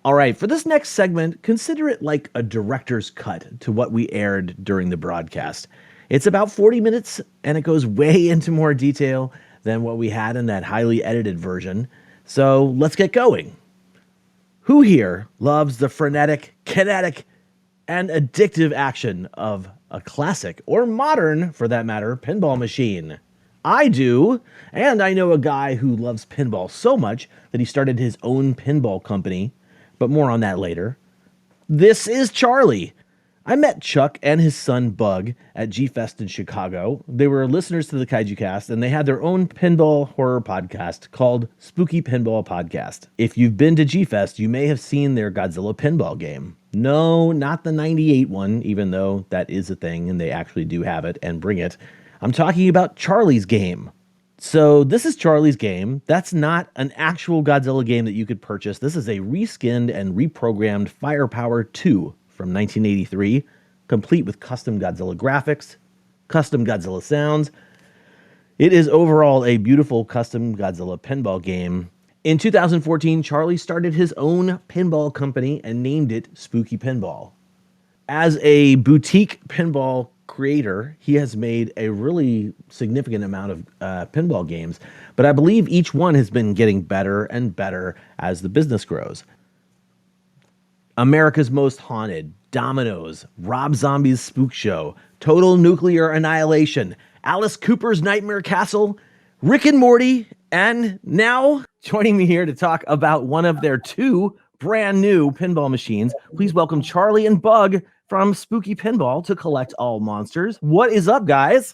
All right, for this next segment, consider it like a director's cut to what we aired during the broadcast. It's about 40 minutes, and it goes way into more detail than what we had in that highly edited version. So let's get going. Who here loves the frenetic, kinetic, and addictive action of a classic, or modern, for that matter, pinball machine? I do, and I know a guy who loves pinball so much that he started his own pinball company, but more on that later. This is Charlie. I met Chuck and his son Bug at G-Fest in Chicago. They were listeners to the Kaiju Cast, and they had their own pinball horror podcast called Spooky Pinball Podcast. If you've been to G-Fest, you may have seen their Godzilla pinball game. No, not the 98 one, even though that is a thing, and they actually do have it and bring it. I'm talking about Charlie's game. So this is Charlie's game. That's not an actual Godzilla game that you could purchase. This is a reskinned and reprogrammed Firepower 2 from 1983, complete with custom Godzilla graphics, custom Godzilla sounds. It is overall a beautiful custom Godzilla pinball game. In 2014, Charlie started his own pinball company and named it Spooky Pinball. As a boutique pinball creator, he has made a really significant amount of pinball games, but I believe each one has been getting better and better as the business grows. America's Most Haunted, Dominoes, Rob Zombie's Spook Show, Total Nuclear Annihilation, Alice Cooper's Nightmare Castle, Rick and Morty, and now joining me here to talk about one of their two brand new pinball machines, please welcome Charlie and Bug from Spooky Pinball to collect all monsters. What is up, guys?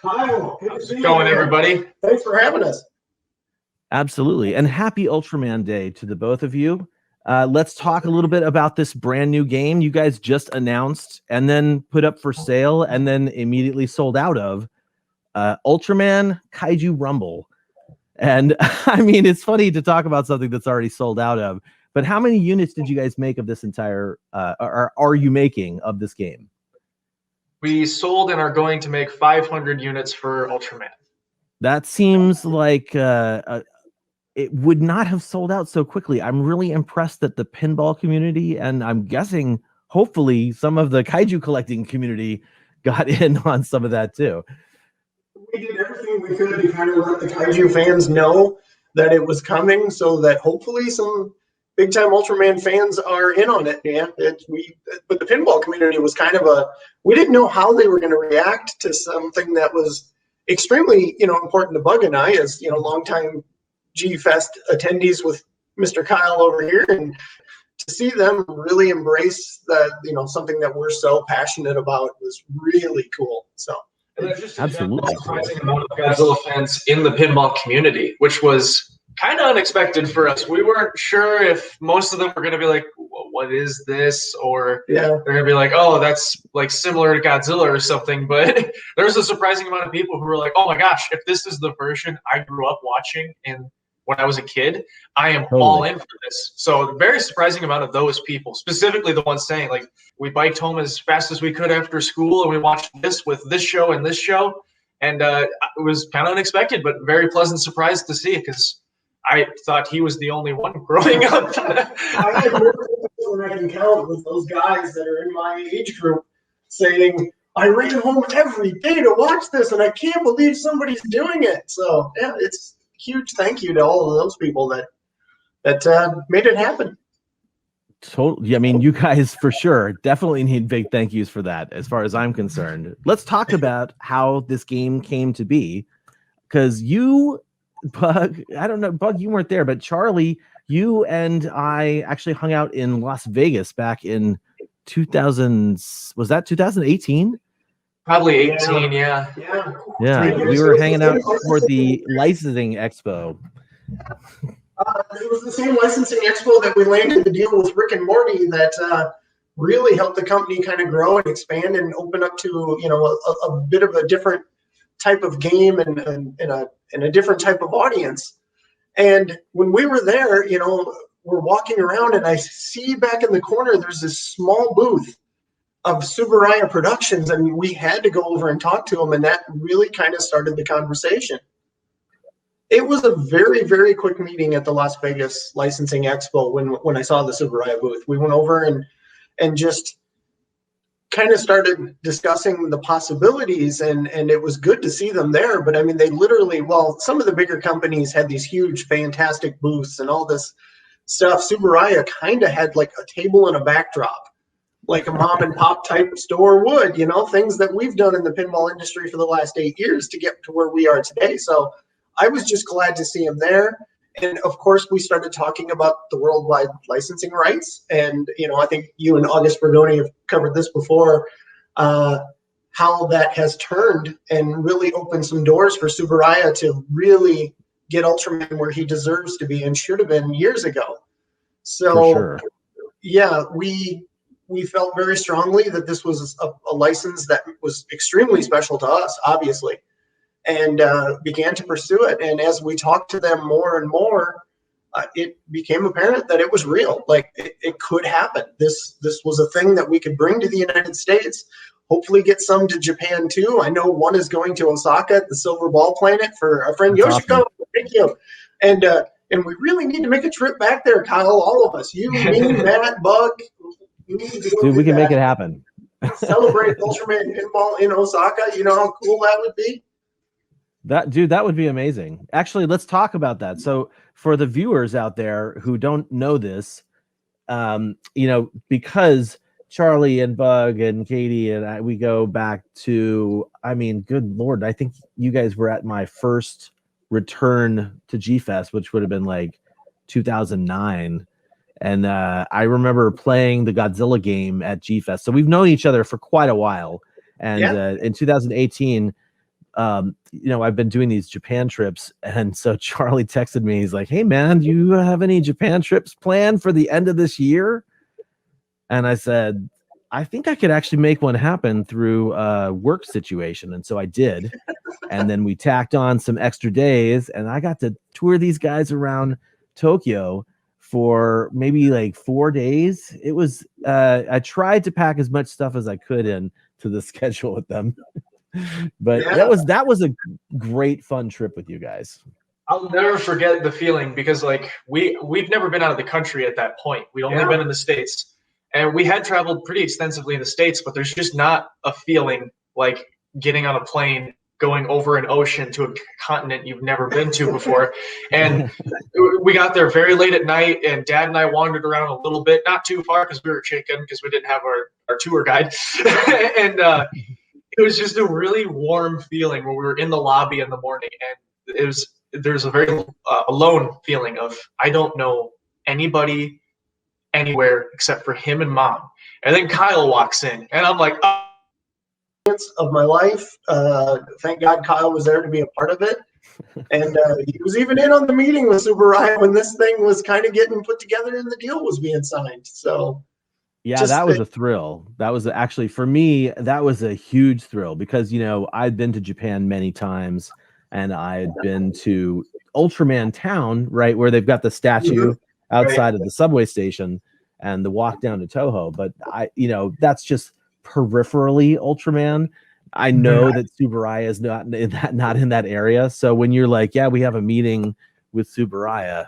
Kyle, good to see you. Going, everybody. Thanks for having us. Absolutely. And happy Ultraman Day to the both of you. Let's talk a little bit about this brand new game you guys just announced and then put up for sale and then immediately sold out of, Ultraman Kaiju Rumble. And I mean, it's funny to talk about something that's already sold out of, but how many units did you guys make of this entire, or are you making of this game? We sold and are going to make 500 units for Ultraman. That seems like it would not have sold out so quickly. I'm really impressed that the pinball community, and I'm guessing hopefully some of the kaiju collecting community got in on some of that too. We did everything we could to kind of let the kaiju fans know that it was coming, so that hopefully some big time Ultraman fans are in on it. Yeah, but the pinball community was kind of we didn't know how they were going to react to something that was extremely, important to Bug and I as, longtime G-Fest attendees with Mr. Kyle over here, and to see them really embrace that, something that we're so passionate about was really cool. So. And there's just absolutely a surprising amount of Godzilla fans in the pinball community, which was kind of unexpected for us. We weren't sure if most of them were going to be like, well, what is this? Or they're going to be like, oh, that's like similar to Godzilla or something. But there's a surprising amount of people who were like, oh my gosh, if this is the version I grew up watching and when I was a kid, I am all in for this. So very surprising amount of those people, specifically the ones saying like, we biked home as fast as we could after school and we watched this with this show and this show. And it was kind of unexpected, but very pleasant surprise to see because I thought he was the only one growing up. I had more people than I can count with those guys that are in my age group saying, I ran home every day to watch this and I can't believe somebody's doing it. So yeah, it's huge thank you to all of those people that made it happen. Totally. I mean, you guys for sure definitely need big thank yous for that as far as I'm concerned. Let's talk about how this game came to be, because you, Bug, I don't know, Bug, you weren't there, but Charlie, you and I actually hung out in Las Vegas back in 2000, was that 2018? Probably 18, yeah. Yeah, we were hanging out for the licensing expo. It was the same licensing expo that we landed the deal with Rick and Morty that really helped the company kind of grow and expand and open up to a bit of a different type of game and a different type of audience. And when we were there, we're walking around and I see back in the corner there's this small booth of Subaraya Productions, and we had to go over and talk to them, and that really kind of started the conversation. It was a very, very quick meeting at the Las Vegas Licensing Expo when I saw the Tsuburaya booth. We went over and just kind of started discussing the possibilities, and it was good to see them there. But I mean, they literally, well, some of the bigger companies had these huge, fantastic booths and all this stuff. Tsuburaya kind of had like a table and a backdrop, like a mom and pop type store would, you know, things that we've done in the pinball industry for the last 8 years to get to where we are today. So I was just glad to see him there. And of course, we started talking about the worldwide licensing rights. And, you know, I think you and August Bergoni have covered this before, how that has turned and really opened some doors for Tsuburaya to really get Ultraman where he deserves to be and should have been years ago. So, for sure. Yeah, we felt very strongly that this was a license that was extremely special to us, obviously, and began to pursue it. And as we talked to them more and more, it became apparent that it was real. Like it could happen. This was a thing that we could bring to the United States, hopefully get some to Japan too. I know one is going to Osaka at the Silver Ball Planet for our friend That's Yoshiko. awesome. Thank you. And we really need to make a trip back there, Kyle, all of us. You, me, Matt, Bug. We need to go. Dude, we can make it happen. Celebrate Ultraman Pinball in Osaka. You know how cool that would be? That would be amazing. Actually, let's talk about that. So for the viewers out there who don't know this, you know, because Charlie and Bug and Katie and we go back to, I mean, good Lord, I think you guys were at my first return to G-Fest, which would have been like 2009. And I remember playing the Godzilla game at G-Fest. So we've known each other for quite a while. And in 2018, you know, I've been doing these Japan trips. And so Charlie texted me. He's like, hey, man, do you have any Japan trips planned for the end of this year? And I said, I think I could actually make one happen through a work situation. And so I did. And then we tacked on some extra days. And I got to tour these guys around Tokyo for maybe like 4 days. It was I tried to pack as much stuff as I could in to the schedule with them. But that was a great fun trip with you guys. I'll never forget the feeling because like we've never been out of the country at that point. We'd only been in the States. And we had traveled pretty extensively in the States, but there's just not a feeling like getting on a plane, going over an ocean to a continent you've never been to before. And we got there very late at night, and Dad and I wandered around a little bit, not too far because we were chicken because we didn't have our tour guide. And it was just a really warm feeling when we were in the lobby in the morning. And there's a very alone feeling of, I don't know anybody anywhere except for him and Mom. And then Kyle walks in, and I'm like, oh. Of my life. Thank God Kyle was there to be a part of it. And he was even in on the meeting with Tsuburaya when this thing was kind of getting put together and the deal was being signed. So yeah, that was a thrill. That was actually, for me, that was a huge thrill because, you know, I'd been to Japan many times and I had been to Ultraman Town, right, where they've got the statue outside of the subway station and the walk down to Toho. But you know, that's just peripherally Ultraman. I know that Tsuburaya is not in that area. So when you're like, yeah, we have a meeting with Tsuburaya,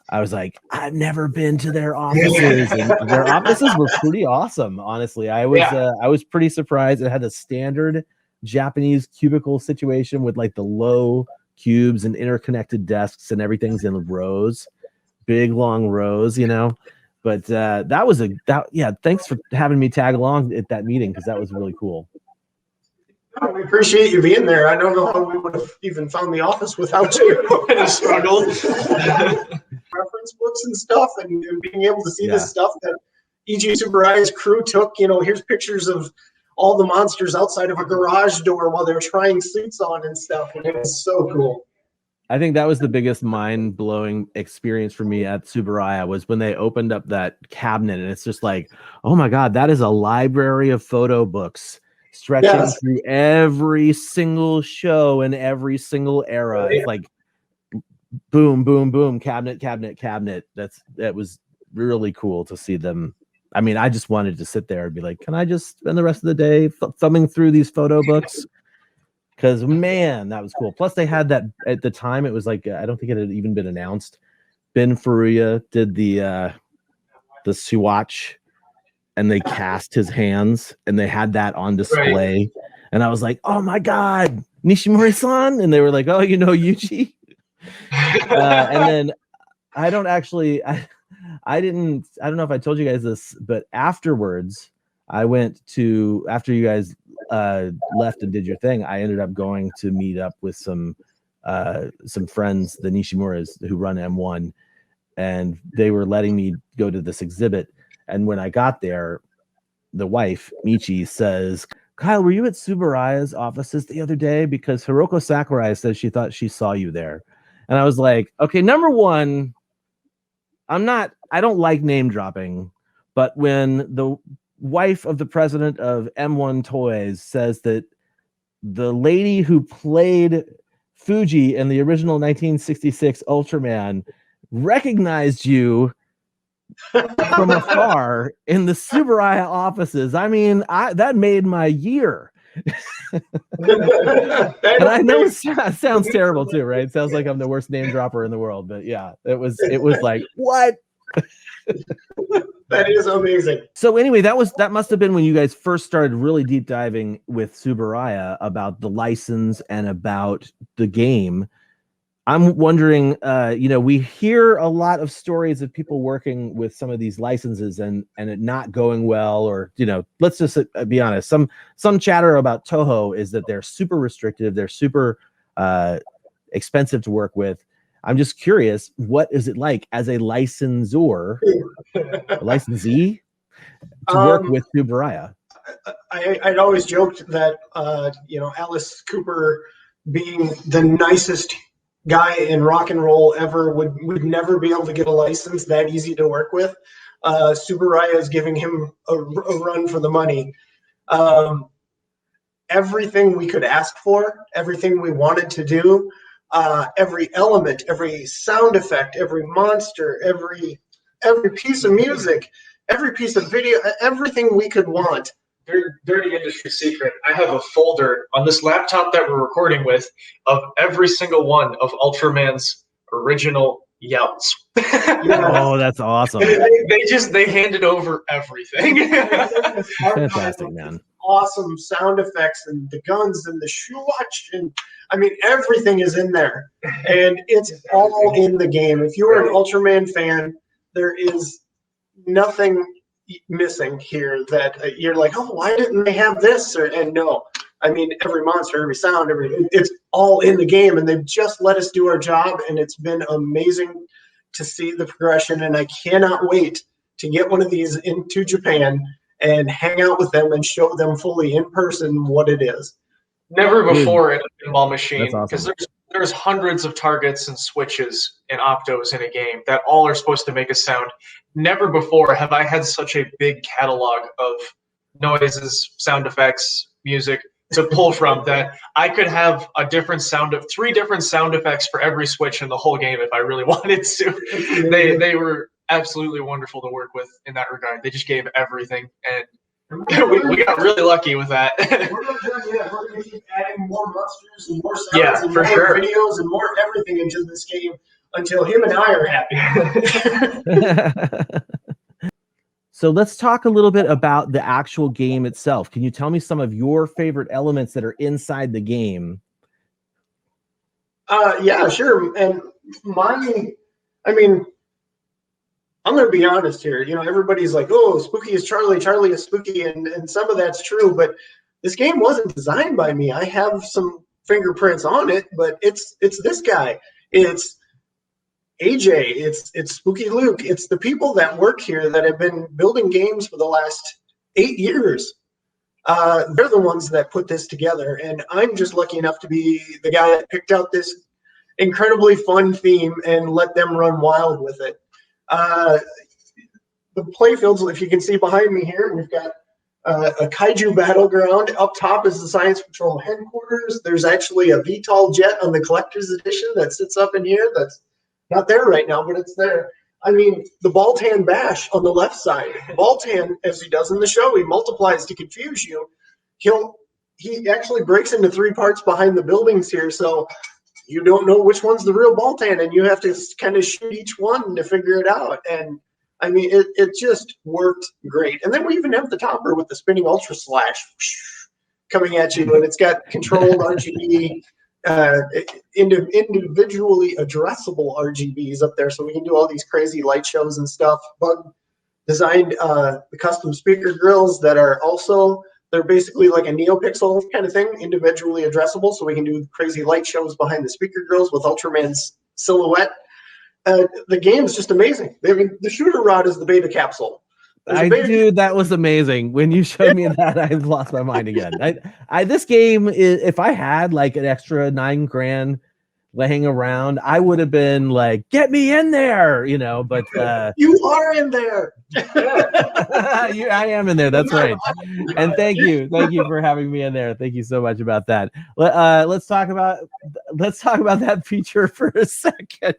I was like, I've never been to their offices, and their offices were pretty awesome. Honestly, I was pretty surprised. It had a standard Japanese cubicle situation with like the low cubes and interconnected desks, and everything's in rows, big long rows, you know. But thanks for having me tag along at that meeting because that was really cool. We appreciate you being there. I don't know how we would have even found the office without you. In a struggle. Reference books and stuff, and being able to see this stuff that E.G. Tsuburaya's crew took. You know, here's pictures of all the monsters outside of a garage door while they're trying suits on and stuff. And it was so cool. I think that was the biggest mind-blowing experience for me at Tsuburaya was when they opened up that cabinet, and it's just like, oh my God, that is a library of photo books stretching through every single show and every single era. It's like boom, boom, boom, cabinet, cabinet, cabinet. That was really cool to see them. I mean, I just wanted to sit there and be like, can I just spend the rest of the day thumbing through these photo books? because man, that was cool. Plus, they had that at the time. It was like I don't think it had even been announced. Ben Faruya did the swatch, and they cast his hands, and they had that on display. Right. And I was like, "Oh my god, Nishimori-san!" And they were like, "Oh, you know Yuji." And then I don't know if I told you guys this, but afterwards, after you guys left and did your thing, I ended up going to meet up with some friends, the Nishimuras, who run M1, and they were letting me go to this exhibit. And when I got there, the wife, Michi, says, "Kyle, were you at Tsuburaya's offices the other day? Because Hiroko Sakurai says she thought she saw you there." And I was like, okay, number one, I don't like name dropping, but when the wife of the president of M1 Toys says that the lady who played Fuji in the original 1966 Ultraman recognized you from afar in the Tsuburaya offices, I mean, that made my year. And I know it sounds terrible too, right? It sounds like I'm the worst name dropper in the world, but yeah, it was like, what? That is amazing. So anyway, that must have been when you guys first started really deep diving with Tsuburaya about the license and about the game. I'm wondering, we hear a lot of stories of people working with some of these licenses and it not going well, or, let's just be honest. Some chatter about Toho is that they're super restrictive. They're super expensive to work with. I'm just curious, what is it like as a licensor, a licensee, to work with Tsuburaya? I'd always joked that, Alice Cooper being the nicest guy in rock and roll ever would never be able to get a license that easy to work with. Tsuburaya is giving him a run for the money. Everything we could ask for, everything we wanted to do, every element, every sound effect, every monster, every piece of music, every piece of video, everything we could want. Dirty industry secret. I have a folder on this laptop that we're recording with of every single one of Ultraman's original Younts. Oh, that's awesome. They handed over everything. Fantastic, man. Awesome sound effects and the guns and the shoewatch, and I mean everything is in there, and it's all in the game. If you're an Ultraman fan, there is nothing missing here that you're like, oh, why didn't they have this? And no, I mean, every monster, every sound, it's all in the game, and they've just let us do our job, and it's been amazing to see the progression, and I cannot wait to get one of these into Japan and hang out with them and show them fully in person what it is. Never before in a pinball machine, because there's hundreds of targets and switches and optos in a game that all are supposed to make a sound. Never before have I had such a big catalog of noises, sound effects, music to pull from that I could have three different sound effects for every switch in the whole game if I really wanted to. They were absolutely wonderful to work with in that regard. They just gave everything, and we got really lucky with that. We're going to keep adding more monsters and more sounds and more videos and more everything into this game until him and I are happy. So let's talk a little bit about the actual game itself. Can you tell me some of your favorite elements that are inside the game? Yeah, sure. And I'm going to be honest here. Everybody's like, oh, spooky is Charlie, Charlie is spooky, and some of that's true, but this game wasn't designed by me. I have some fingerprints on it, but it's this guy. It's AJ, it's Spooky Luke. It's the people that work here that have been building games for the last 8 years. They're the ones that put this together, and I'm just lucky enough to be the guy that picked out this incredibly fun theme and let them run wild with it. The playfields, if you can see behind me here, we've got a kaiju battleground. Up top is the Science Patrol headquarters. There's actually a VTOL jet on the collector's edition that sits up in here. That's not there right now, but it's there. I mean, the Baltan Bash on the left side. Baltan, as he does in the show, he multiplies to confuse you. He'll he actually breaks into 3 parts behind the buildings here, so you don't know which one's the real Baltan, and you have to kind of shoot each one to figure it out. And I mean, it just worked great. And then we even have the topper with the spinning ultra slash coming at you, and it's got controlled RGB, individually addressable RGBs up there, so we can do all these crazy light shows and stuff. Bug designed the custom speaker grills that are also, they're basically like a NeoPixel kind of thing, individually addressable, so we can do crazy light shows behind the speaker grills with Ultraman's silhouette. The game is just amazing. I mean, the shooter rod is the beta capsule. Dude, that was amazing. When you showed me that, I lost my mind again. This game is, if I had like an extra $9,000 laying around, I would have been like, get me in there, you know, but you are in there. I am in there. That's right. And thank you for having me in there. Thank you so much about that. Let's talk about that feature for a second.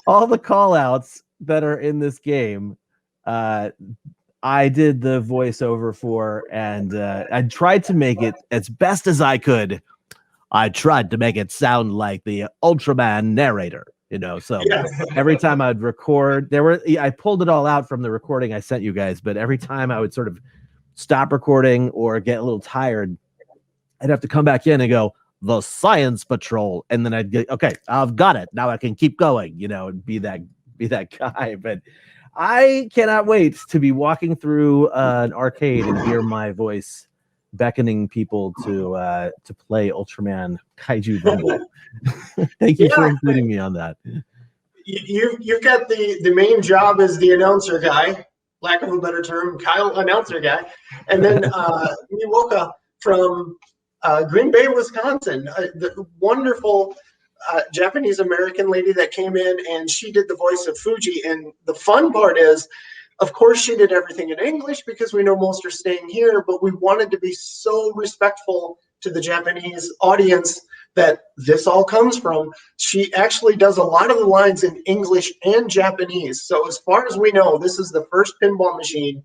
All the call outs that are in this game, I did the voiceover for, and I tried to make it as best as I could. I tried to make it sound like the Ultraman narrator, you know. So every time I'd record, I pulled it all out from the recording I sent you guys, but every time I would sort of stop recording or get a little tired, I'd have to come back in and go, the Science Patrol, and then I'd get, okay, I've got it. Now I can keep going, you know, and be that guy. But I cannot wait to be walking through an arcade and hear my voice beckoning people to play Ultraman Kaiju Rumble. Thank you for including me on that. You've got the main job as the announcer guy, lack of a better term, Kyle announcer guy, and then Miwoka from Green Bay, Wisconsin, the wonderful Japanese American lady that came in, and she did the voice of Fuji. And the fun part is, of course, she did everything in English because we know most are staying here, but we wanted to be so respectful to the Japanese audience that this all comes from. She actually does a lot of the lines in English and Japanese. So as far as we know, this is the first pinball machine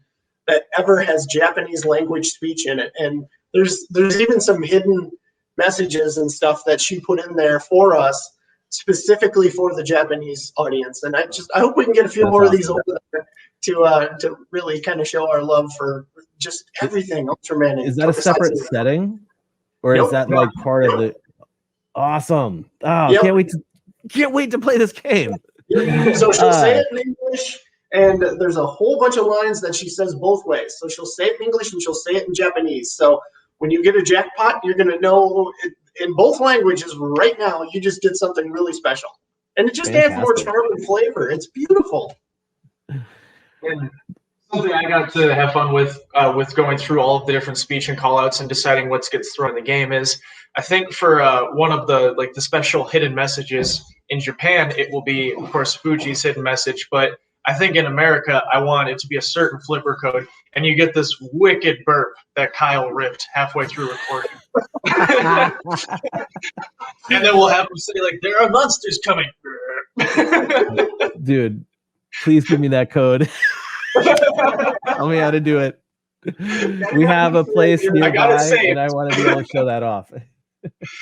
that ever has Japanese language speech in it. And there's even some hidden messages and stuff that she put in there for us, specifically for the Japanese audience. And I hope we can get a few more of these over there to really kind of show our love for just everything Ultraman. Is that a separate setting, or is that like part of the? Awesome! Oh, can't wait to play this game. So she'll say it in English, and there's a whole bunch of lines that she says both ways. So she'll say it in English and she'll say it in Japanese. So when you get a jackpot, you're going to know it, in both languages right now, you just did something really special. And it just adds more charm and flavor. It's beautiful. And something I got to have fun with going through all of the different speech and callouts and deciding what gets thrown in the game is, I think for one of the special hidden messages in Japan, it will be, of course, Fuji's hidden message, but I think in America, I want it to be a certain flipper code, and you get this wicked burp that Kyle ripped halfway through recording. And then we'll have him say, like, there are monsters coming. Dude, please give me that code. Tell me how to do it. We have a place nearby, and I want to be able to show that off.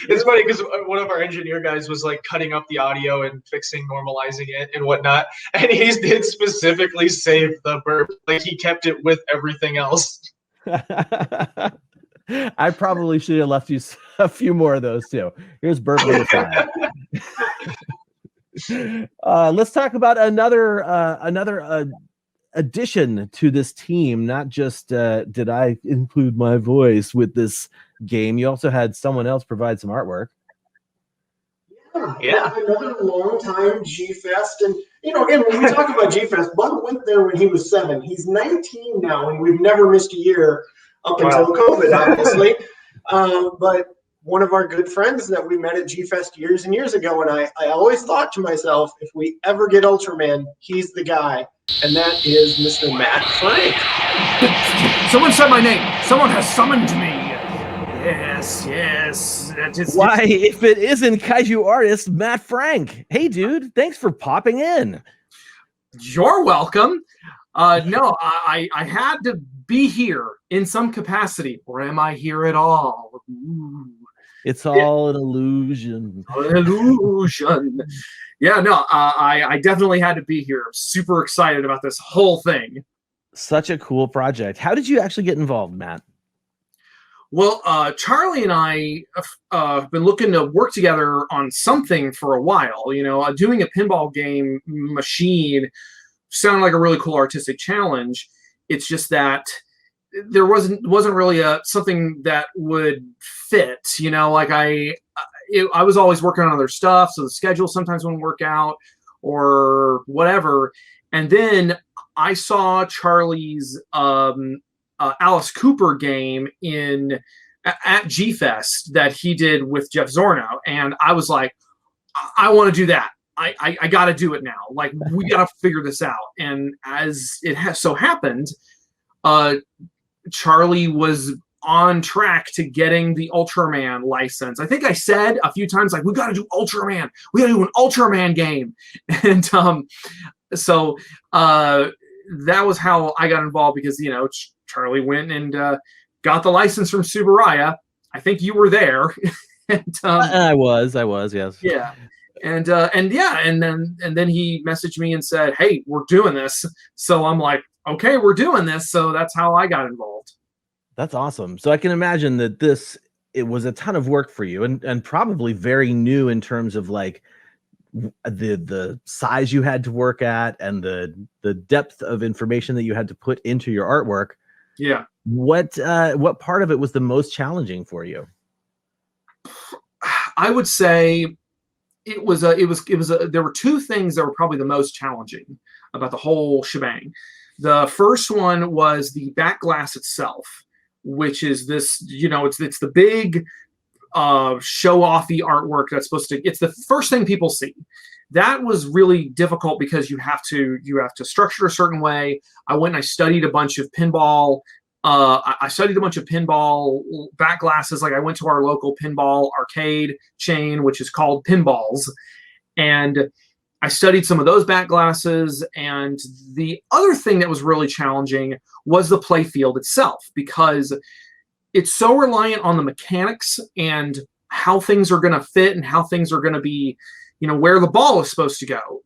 It's funny because one of our engineer guys was like cutting up the audio and fixing, normalizing it and whatnot, and he did specifically save the burp. Like, he kept it with everything else. I probably should have left you a few more of those too. Here's burp number 5. Let's talk about another addition to this team. Not just did I include my voice with this game, you also had someone else provide some artwork. Yeah, another long time G-Fest. And, you know, again, when we talk about G-Fest, Bud went there when he was 7. He's 19 now, and we've never missed a year up until COVID, obviously. But one of our good friends that we met at G-Fest years and years ago, and I always thought to myself, if we ever get Ultraman, he's the guy. And that is Mr. Matt Frank. Someone said my name. Someone has summoned me. Yes. Why, if it isn't kaiju artist Matt Frank. Hey, dude, thanks for popping in. You're welcome. No, I had to be here in some capacity, or am I here at all? Ooh. It's all an illusion. An illusion. Yeah, no, I definitely had to be here. I'm super excited about this whole thing. Such a cool project. How did you actually get involved, Matt? Well, Charlie and I have been looking to work together on something for a while. Doing a pinball game machine sounded like a really cool artistic challenge. It's just that there wasn't really something that would fit. Like I was always working on other stuff, so the schedule sometimes wouldn't work out or whatever. And then I saw Charlie's Alice Cooper game at G-Fest that he did with Jeff Zorno, and I was like, I want to do that. I got to do it now. Like, we got to figure this out. And as it has so happened, Charlie was on track to getting the Ultraman license. I think I said a few times, like, we got to do Ultraman. We got to do an Ultraman game. And so that was how I got involved, because, Charlie went and got the license from Subaraya. I think you were there. And, I was, yes. Yeah. And then he messaged me and said, hey, we're doing this. So I'm like, okay, we're doing this. So that's how I got involved. That's awesome. So I can imagine that it was a ton of work for you, and probably very new in terms of like the size you had to work at and the depth of information that you had to put into your artwork. Yeah. What part of it was the most challenging for you? I would say there were two things that were probably the most challenging about the whole shebang. The first one was the back glass itself, which is this, it's the big show-offy artwork that's it's the first thing people see. That was really difficult because you have to structure a certain way. I went and I studied a bunch of pinball. I studied a bunch of pinball back glasses. Like, I went to our local pinball arcade chain, which is called Pinballs, and I studied some of those back glasses. And the other thing that was really challenging was the play field itself, because it's so reliant on the mechanics and how things are going to fit and how things are going to be, where the ball is supposed to go,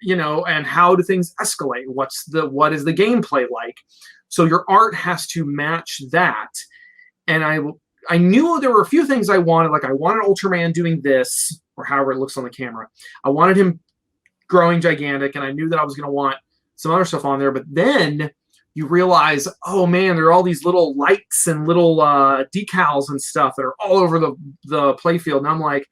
and how do things escalate? What is the gameplay like? So your art has to match that. And I knew there were a few things I wanted. Like, I wanted Ultraman doing this, or however it looks on the camera. I wanted him growing gigantic, and I knew that I was going to want some other stuff on there. But then you realize, oh man, there are all these little lights and little decals and stuff that are all over the playfield. And I'm like,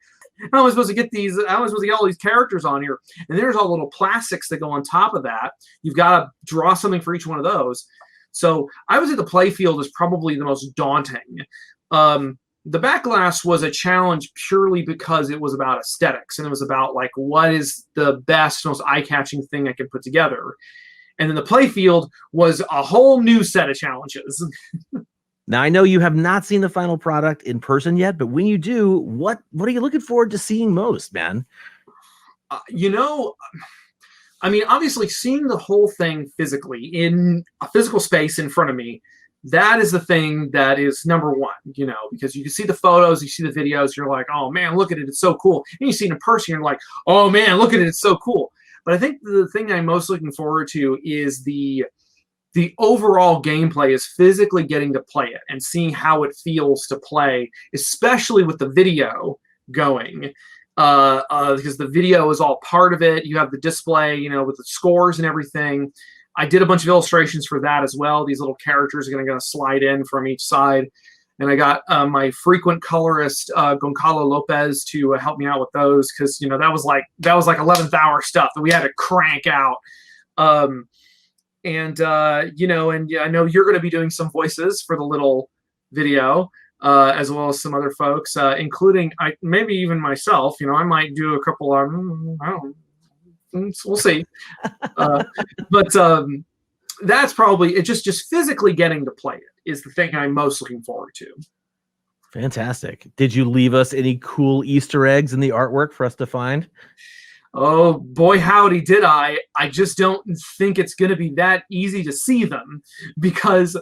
how am I supposed to get these? How am I supposed to get all these characters on here? And there's all little plastics that go on top of that. You've got to draw something for each one of those. So I would say the playfield is probably the most daunting. The back glass was a challenge purely because it was about aesthetics, and it was about, like, what is the best, most eye-catching thing I can put together. And then the playfield was a whole new set of challenges. Now, I know you have not seen the final product in person yet, but when you do, what are you looking forward to seeing most, man? Obviously, seeing the whole thing physically in a physical space in front of me, that is the thing that is number one, because you can see the photos, you see the videos, you're like, oh man, look at it, it's so cool. And you see it in person, you're like, oh man, look at it, it's so cool. But I think the thing I'm most looking forward to is the overall gameplay, is physically getting to play it and seeing how it feels to play, especially with the video going. Because the video is all part of it. You have the display, with the scores and everything. I did a bunch of illustrations for that as well. These little characters are going to slide in from each side. And I got my frequent colorist, Goncalo Lopez, to help me out with those, because, that was like 11th hour stuff that we had to crank out. And I know you're going to be doing some voices for the little video. As well as some other folks, including maybe even myself. I might do a couple of, I don't know, we'll see. But that's probably it. Just physically getting to play it is the thing I'm most looking forward to. Fantastic. Did you leave us any cool Easter eggs in the artwork for us to find? Oh boy, howdy did I. I just don't think it's going to be that easy to see them, because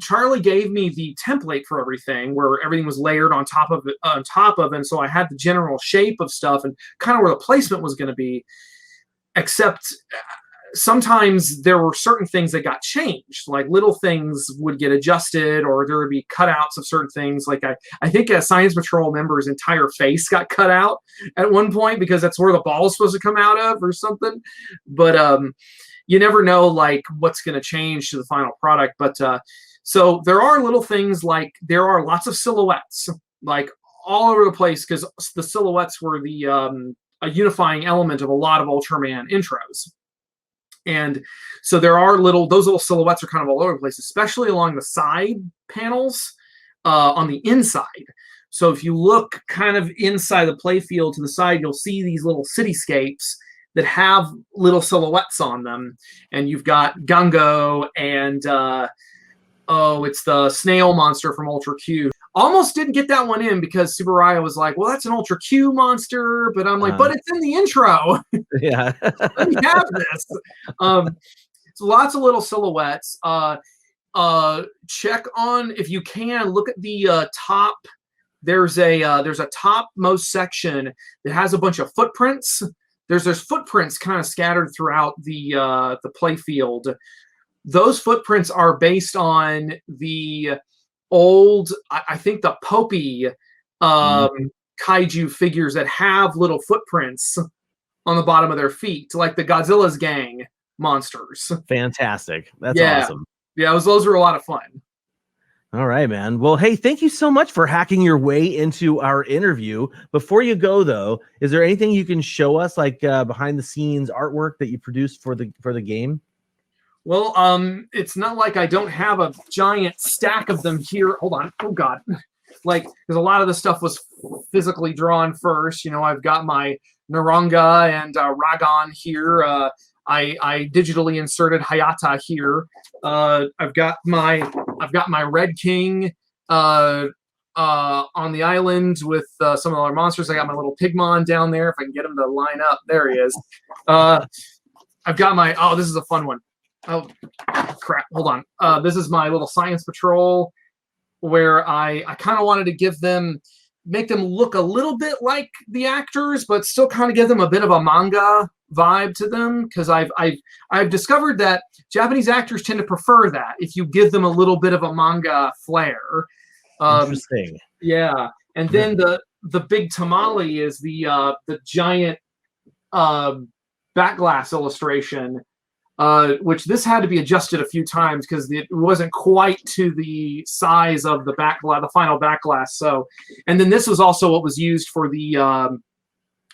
Charlie gave me the template for everything, where everything was layered on top of it, and so I had the general shape of stuff and kind of where the placement was going to be. Except sometimes there were certain things that got changed, like little things would get adjusted, or there would be cutouts of certain things. Like I think a Science Patrol member's entire face got cut out at one point because that's where the ball was supposed to come out of or something. But you never know, like, what's going to change to the final product. But so there are little things, like there are lots of silhouettes, like all over the place, because the silhouettes were the a unifying element of a lot of Ultraman intros. And so there are those little silhouettes are kind of all over the place, especially along the side panels on the inside. So if you look kind of inside the playfield to the side, you'll see these little cityscapes that have little silhouettes on them. And you've got Gungo and, it's the snail monster from Ultra Q. Almost didn't get that one in because Subaraya was like, well, that's an Ultra Q monster. But I'm like, but it's in the intro. Yeah. Let me have this. So lots of little silhouettes. Check on, if you can, look at the top. There's a topmost section that has a bunch of footprints. There's footprints kind of scattered throughout the play field. Those footprints are based on the old, I think the Popey kaiju figures that have little footprints on the bottom of their feet, like the Godzilla's gang monsters. Fantastic. That's awesome. Yeah, those were a lot of fun. All right, man. Well, hey, thank you so much for hacking your way into our interview. Before you go, though, is there anything you can show us, like behind the scenes artwork that you produced for the game? Well, it's not like I don't have a giant stack of them here. Hold on. Oh, God. Like, because a lot of the stuff was physically drawn first. You know, I've got my Naranga and Ragon here. I digitally inserted Hayata here. I've got my Red King on the island with some of the other monsters. I got my little Pigmon down there. If I can get him to line up, there he is. I've got my, this is a fun one. Oh, crap. Hold on. This is my little Science Patrol, where I kind of wanted to make them look a little bit like the actors, but still kind of give them a bit of a manga vibe to them, because I've discovered that Japanese actors tend to prefer that if you give them a little bit of a manga flair. Interesting. Yeah. And then the big tamale is the giant backglass illustration, which this had to be adjusted a few times because it wasn't quite to the size of the final backglass. So, and then this was also what was used for the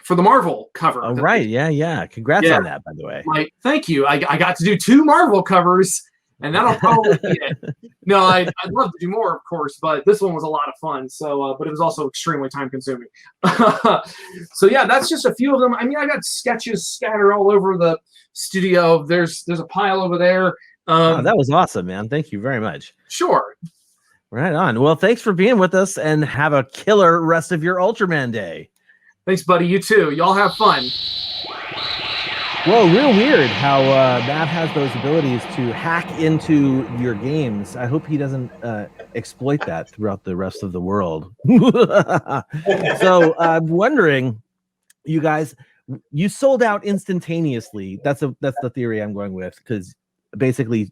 Marvel cover. Oh, right. Yeah. Congrats on that, by the way. Thank you. I got to do 2 Marvel covers, and that'll probably be it. No, I'd love to do more, of course, but this one was a lot of fun. So, but it was also extremely time consuming. So yeah, that's just a few of them. I mean, I got sketches scattered all over the studio. There's a pile over there. That was awesome, man. Thank you very much. Sure. Right on. Well, thanks for being with us, and have a killer rest of your Ultraman day. Thanks, buddy. You too. Y'all have fun. Well, real weird how Matt has those abilities to hack into your games. I hope he doesn't exploit that throughout the rest of the world. So I'm wondering, you guys, you sold out instantaneously. That's the theory I'm going with, because basically,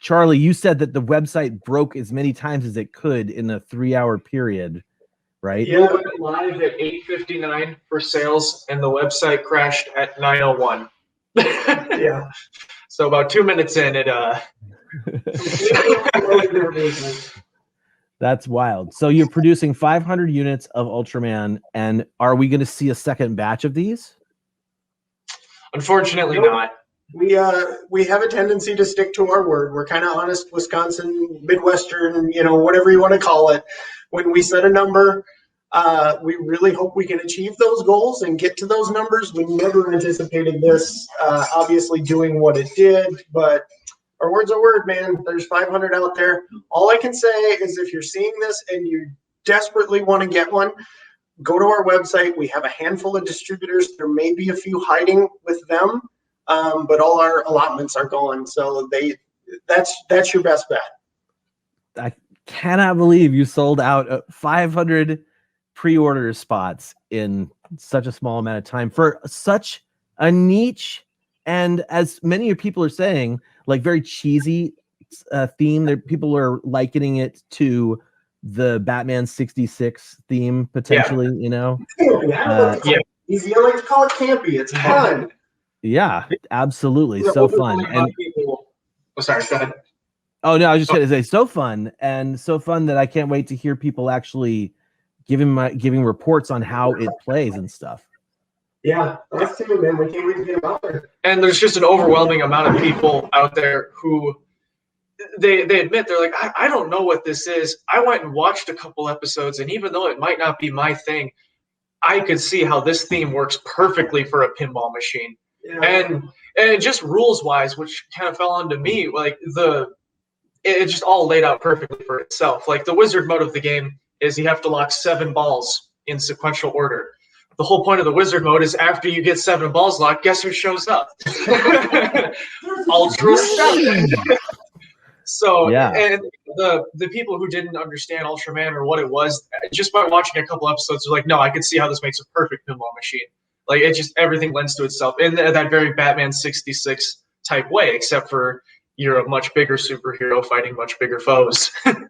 Charlie, you said that the website broke as many times as it could in a 3-hour period, right? Yeah, we went live at 8:59 for sales, and the website crashed at 9:01. Yeah. So about 2 minutes in, it That's wild. So you're producing 500 units of Ultraman, and are we going to see a second batch of these? Unfortunately, not. We have a tendency to stick to our word. We're kind of honest, Wisconsin, Midwestern, whatever you want to call it. When we set a number, we really hope we can achieve those goals and get to those numbers. We never anticipated this, obviously doing what it did, but our word's a word, man. There's 500 out there. All I can say is if you're seeing this and you desperately want to get one, go to our website. We have a handful of distributors. There may be a few hiding with them, but all our allotments are gone. So that's your best bet. I cannot believe you sold out 500 pre-order spots in such a small amount of time for such a niche, and as many of people are saying, like very cheesy theme. That people are likening it to the Batman 66 theme potentially. You know, easy. I like to call it campy. It's fun. Yeah, absolutely, so fun. And sorry, go ahead. Oh no, I was just gonna say so fun, and so fun that I can't wait to hear people actually giving reports on how it plays and stuff. Yeah, us too, man. We can't wait to get them out there. And there's just an overwhelming amount of people out there who they admit, they're like, I don't know what this is. I went and watched a couple episodes, and even though it might not be my thing, I could see how this theme works perfectly for a pinball machine. Yeah. And just rules wise, which kind of fell onto me, like it just all laid out perfectly for itself. Like the wizard mode of the game is you have to lock 7 balls in sequential order. The whole point of the wizard mode is after you get 7 balls locked, guess who shows up? Ultra 7. So, yeah. And the people who didn't understand Ultraman or what it was, just by watching a couple episodes, are like, no, I could see how this makes a perfect pinball machine. Like, it just, everything lends to itself in that very Batman 66 type way, except for you're a much bigger superhero fighting much bigger foes. Man,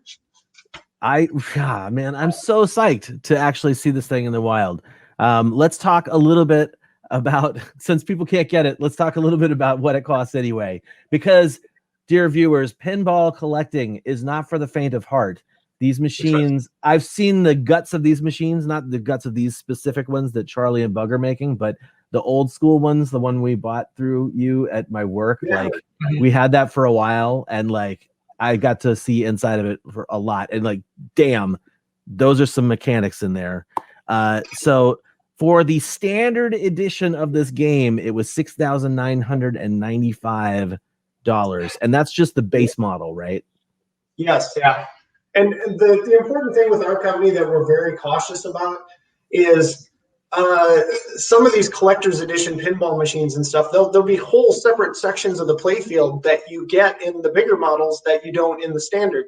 I'm so psyched to actually see this thing in the wild. Let's talk a little bit about, since people can't get it, let's talk a little bit about what it costs anyway. Because, dear viewers, pinball collecting is not for the faint of heart. These machines, I've seen the guts of these machines, not the guts of these specific ones that Charlie and Bug are making, but the old school ones, the one we bought through you at my work. Yeah. Like, we had that for a while, and like I got to see inside of it for a lot, and like, damn, those are some mechanics in there. So for the standard edition of this game, it was $6,995, and that's just the base model, right? Yes. Yeah. And the important thing with our company that we're very cautious about is some of these collector's edition pinball machines and stuff, there'll be whole separate sections of the playfield that you get in the bigger models that you don't in the standard.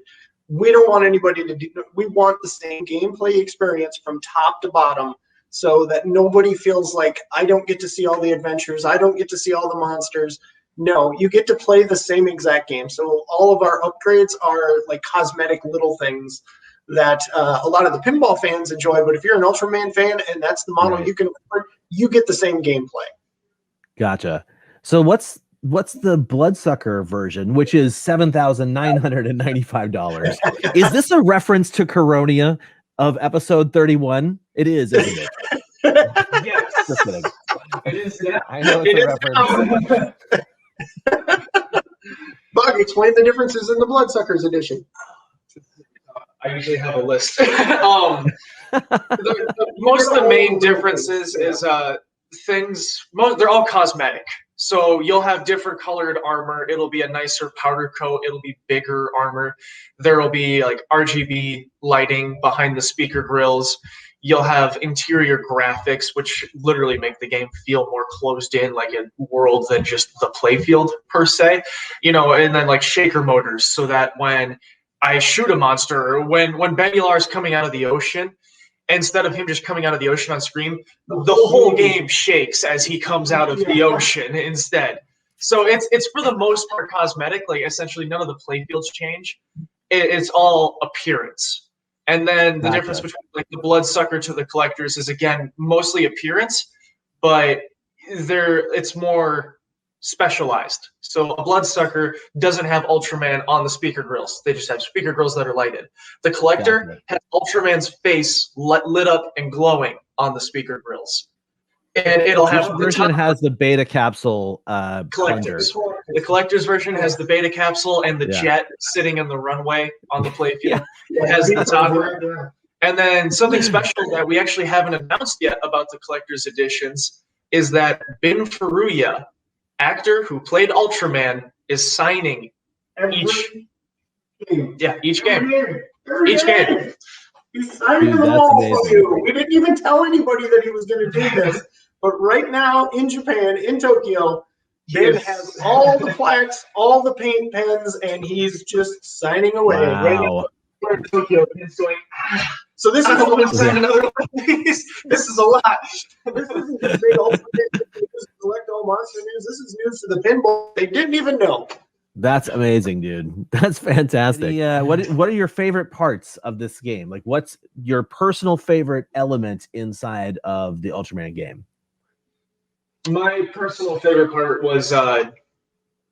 We don't want anybody to do, we want the same gameplay experience from top to bottom, so that nobody feels like, I don't get to see all the adventures, I don't get to see all the monsters. No, you get to play the same exact game. So all of our upgrades are like cosmetic little things that a lot of the pinball fans enjoy. But if you're an Ultraman fan and that's the model you can afford, you get the same gameplay. Gotcha. So what's the Bloodsucker version, which is $7,995? Is this a reference to Coronia of episode 31? It is, isn't it? Yes. Just kidding. It is. Yeah. I know it's a reference. Bug, explain the differences in the Bloodsuckers edition. I usually have a list. Most of the main differences is things. They're all cosmetic. So you'll have different colored armor. It'll be a nicer powder coat. It'll be bigger armor. There will be like RGB lighting behind the speaker grills. You'll have interior graphics, which literally make the game feel more closed in, like a world than just the playfield per se. You know, and then like shaker motors, so that when I shoot a monster, or when Benular's coming out of the ocean, instead of him just coming out of the ocean on screen, the whole game shakes as he comes out of the ocean instead. So it's for the most part cosmetic. Like essentially none of the playfields change. It's all appearance. And then the difference between like the Bloodsucker to the collectors is again mostly appearance, but it's more specialized. So a Bloodsucker doesn't have Ultraman on the speaker grills. They just have speaker grills that are lighted. The collector has Ultraman's face lit up and glowing on the speaker grills. And it'll have the version has the beta capsule collectors. The collector's version has the beta capsule and the jet sitting in the runway on the playfield. It has the toggle. And then something special that we actually haven't announced yet about the collector's editions is that Bin Furuya, actor who played Ultraman, is signing each game. He's signing Dude, them that's all amazing. for you. We didn't even tell anybody that he was going to do this. But right now in Japan, in Tokyo, Ben has all the plaques, all the paint pens, and he's just signing away. Wow. We're in Tokyo, and it's going, So this is I don't want to sign Yeah. another one of these. This is a lot. this isn't just big ultimate news, collect all monster news. This is news to the pinball. They didn't even know. That's amazing, dude. That's fantastic. What are your favorite parts of this game? Like, what's your personal favorite element inside of the Ultraman game? My personal favorite part was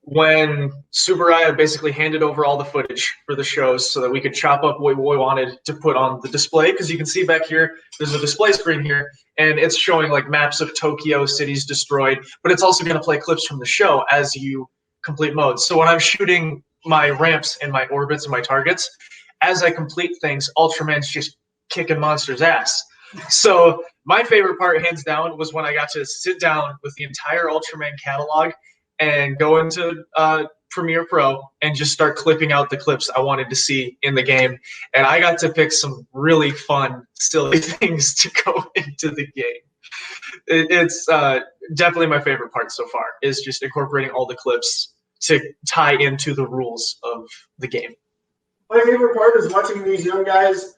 when Subaraya basically handed over all the footage for the shows so that we could chop up what we wanted to put on the display. Because you can see back here, there's a display screen here, and it's showing like maps of Tokyo, cities destroyed, but it's also going to play clips from the show as you complete modes. So when I'm shooting my ramps and my orbits and my targets, as I complete things, Ultraman's just kicking monsters' ass. So my favorite part, hands down, was when I got to sit down with the entire Ultraman catalog and go into Premiere Pro and just start clipping out the clips I wanted to see in the game. And I got to pick some really fun, silly things to go into the game. It's definitely my favorite part so far, is just incorporating all the clips to tie into the rules of the game. My favorite part is watching these young guys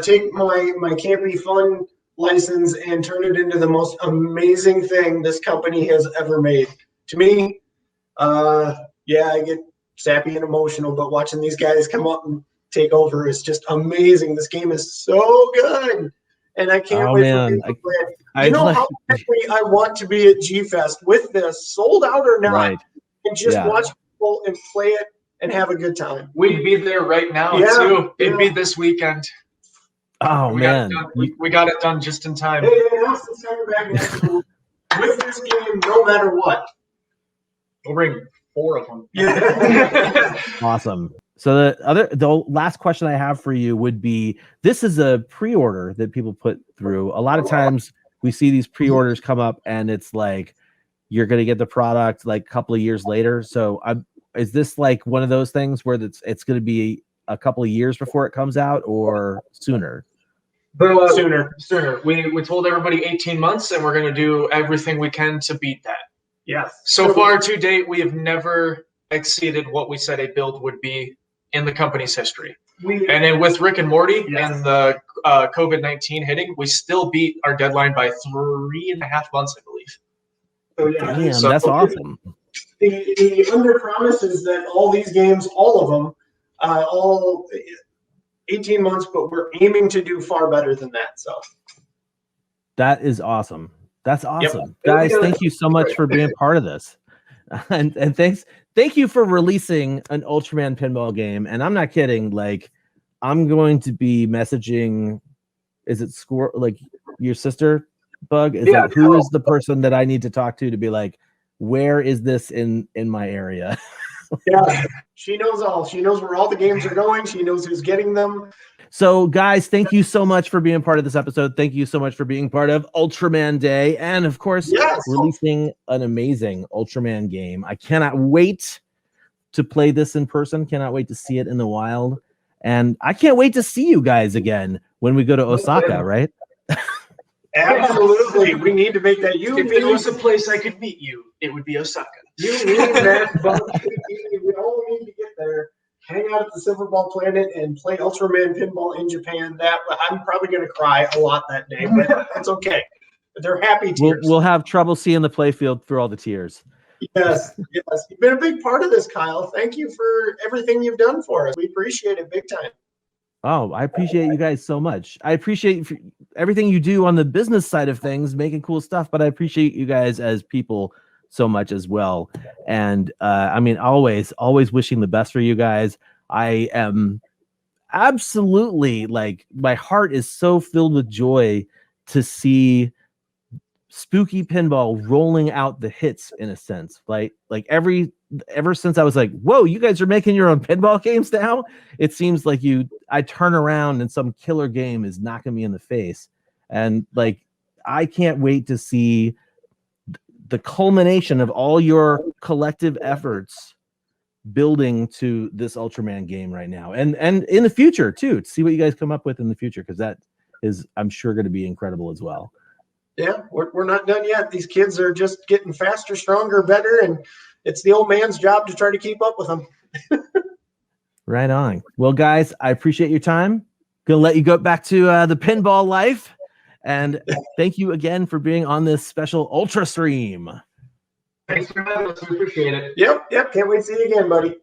take my Can't Be Fun license and turn it into the most amazing thing this company has ever made. To me, yeah, I get sappy and emotional, but watching these guys come up and take over is just amazing. This game is so good, and I can't wait for people to play it. You know how badly I want to be at G-Fest with this, sold out or not, and just watch people and play it and have a good time. We'd be there right now, too. It'd be this weekend. Oh, man. We got it done just in time. Hey, Nelson's coming back next week with this game no matter what. We'll bring 4 of them. Yeah. Awesome. So the last question I have for you would be, this is a pre-order that people put through. A lot of times we see these pre-orders come up and it's like, you're going to get the product like a couple of years later. So is this like one of those things where it's going to be a couple of years before it comes out, or sooner? Sooner. We told everybody 18 months, and we're going to do everything we can to beat that. Yes. So far to date, we have never exceeded what we said a build would be in the company's history. And then with Rick and Morty and the COVID-19 hitting, we still beat our deadline by 3.5 months, I believe. So yeah, damn, that's awesome. The under promise is that all these games, all of them, all 18 months, but we're aiming to do far better than that. So that is awesome. That's awesome. Guys, thank you so much for being part of this. And thank you for releasing an Ultraman pinball game. And I'm not kidding, like, I'm going to be messaging, is it like your sister, Bug? Who is the person that I need to talk to be like, where is this in my area? Yeah, she knows all. She knows where all the games are going. She knows who's getting them. So, guys, thank you so much for being part of this episode. Thank you so much for being part of Ultraman Day. And, of course, releasing an amazing Ultraman game. I cannot wait to play this in person. Cannot wait to see it in the wild. And I can't wait to see you guys again when we go to Osaka, right? Absolutely. We need to make that. If there was a place I could meet you, it would be Osaka. You need that. We all need to get there. Hang out at the Silver Ball Planet and play Ultraman pinball in Japan. That I'm probably going to cry a lot that day, but that's okay. They're happy tears. We'll have trouble seeing the playfield through all the tears. Yes. You've been a big part of this, Kyle. Thank you for everything you've done for us. We appreciate it big time. Oh, I appreciate you guys so much. I appreciate everything you do on the business side of things, making cool stuff, but I appreciate you guys as people so much as well. And I mean, always wishing the best for you guys. I am absolutely, like, my heart is so filled with joy to see Spooky Pinball rolling out the hits, in a sense. Like ever since I was like, whoa, you guys are making your own pinball games now? It seems like I turn around and some killer game is knocking me in the face. And like, I can't wait to see the culmination of all your collective efforts building to this Ultraman game right now, and in the future too, to see what you guys come up with in the future, because that is, I'm sure, going to be incredible as well. Yeah, we're not done yet. These kids are just getting faster, stronger, better, and it's the old man's job to try to keep up with them. Right on. Well, guys, I appreciate your time. Gonna let you go back to the pinball life, and thank you again for being on this special Ultra stream. Thanks for having us. We appreciate it. Yep. Can't wait to see you again, buddy.